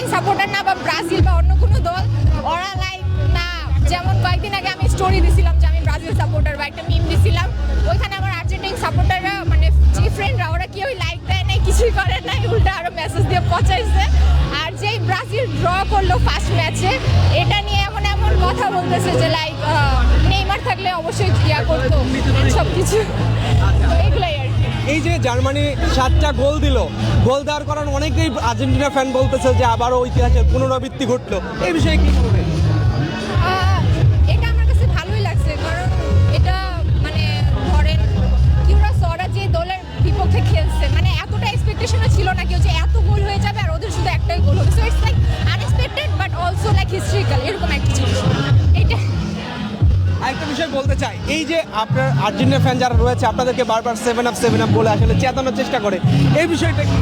Argentine supporter না বা Brazil বা অন্য কোনো দল, ওরা লাইক না, যেমন কয়েকদিন আগে আমি স্টোরি দিছিলাম যে আমি ব্রাজিল সাপোর্টার বা একটা মিম দিছিলাম, ওইখানে আমার আর্জেন্টাইন সাপোর্টাররা মানে যে ফ্রেন্ডরা ওরা কেউ লাইক দেয় নাই, কিছুই করে নাই, উল্টা আরো মেসেজ দিয়ে পচাইছে। আর যেই ব্রাজিল ড্র করলো ফার্স্ট ম্যাচে, এটা নিয়ে এমন এমন কথা বলতেছে যে লাইক নেইমার থাকলে অবশ্যই ইয়া করতো, সব কিছু। এগুলাই আর কি। এই যে জার্মানি 7টা গোল দিল, গোল দেওয়ার কারণে অনেকেই আর্জেন্টিনা ফ্যান বলতেছে যে আবারও ইতিহাসের পুনরাবৃত্তি ঘটলো, এই বিষয়ে কি বলবেন? এটা আমার কাছে ভালোই লাগছে, কারণ এটা মানে ধরেন ওরা যে দলের বিপক্ষে খেলছে, মানে এতটা এক্সপেকটেশনও ছিল না কেউ যে এত গোল হয়ে যাবে আর ওদের শুধু একটাই গোল হবে। So it's like unexpected but also like historical, এরকম একটা জিনিস এটা। আরেকটা বিষয় বলতে চাই, এই যে আপনার আর্জেন্টিনা ফ্যান যারা রয়েছে আপনাদেরকে বারবার 7 আপ বলে আসলে চেতানোর চেষ্টা করে, এই বিষয়টা কি?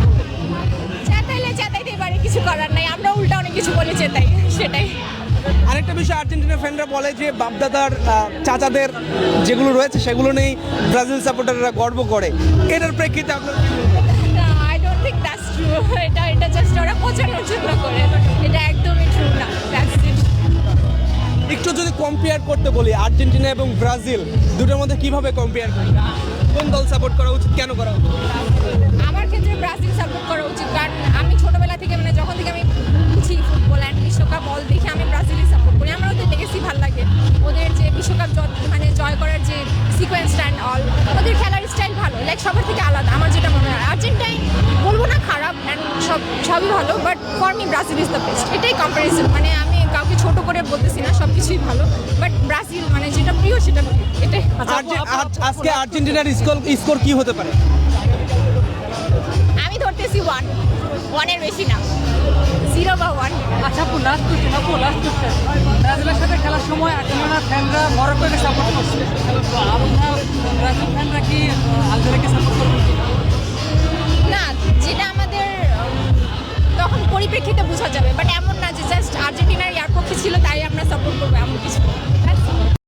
চেতাইলে চেতাইতেই পারে, কিছু করার নাই, আমরা উল্টা অনেক কিছু বলে চেতাই, সেটাই। আরেকটা বিষয় আর্জেন্টিনা ফ্যানরা বলে যে বাপদাদার চাচাদের যেগুলো রয়েছে সেগুলো নেই ব্রাজিল সাপোর্টাররা গর্ব করে, এটার প্রেক্ষিতে আপনার কি বলবেন? I don't think that's true. এটা জাস্ট ওরা পচানোর জন্য করে, এটা একদমই ট্রু না। That's it. একটু যদি কম্পেয়ার করতে বলি আর্জেন্টিনা এবং ব্রাজিল দুটোর মধ্যে কিভাবে কম্পেয়ার করি, কোন দল সাপোর্ট করা উচিত, কেন করা উচিত? আমার ক্ষেত্রে ব্রাজিল সাপোর্ট করা উচিত, কারণ আমি ছোটবেলা থেকে মানে যখন থেকে আমি বুঝি ফুটবল অ্যান্ড বিশ্বকাপ বল দেখে আমি ব্রাজিলই সাপোর্ট করি। আমার ওদের লেগেসি ভালো লাগে, ওদের যে বিশ্বকাপ মানে জয় করার যে সিকোয়েন্স অ্যান্ড অল, ওদের খেলার স্টাইল ভালো, লাইক সবার থেকে আলাদা আমার যেটা মনে হয়। আর্জেন্টাইন বলবো না খারাপ অ্যান্ড সবই ভালো, but for me Brazil is the best. এটাই কম্পারিজন, মানে আমি কাউকে ছোট করে বলতেছি না, সব কিছুই ভালো, বাট ব্রাজিল মানে যেটা প্রিয় সেটা প্রিয়, এটাই। আজকে আর্জেন্টিনার স্কোর কি হতে পারে? আমি ধরতেছি 1-1-এর বেশি না, 0 বা 1। আচ্ছা আপু, লাস্ট কোশ্চেন, ব্রাজিলের সাথে খেলার সময় আর্জেন্টিনা ফ্যানরা মরক্কোকে সাপোর্ট করছে, আমরা ব্রাজিল ফ্যানরা কি আলজেরিয়াকে সাপোর্ট করবে? না, যেটা আমাদের তখন পরিপ্রেক্ষিতে বোঝা যাবে, বাট এমন না যে জাস্ট আর্জেন্টিনার ইয়ার পক্ষে ছিল তাই আমরা সাপোর্ট করবো, এমন কিছু।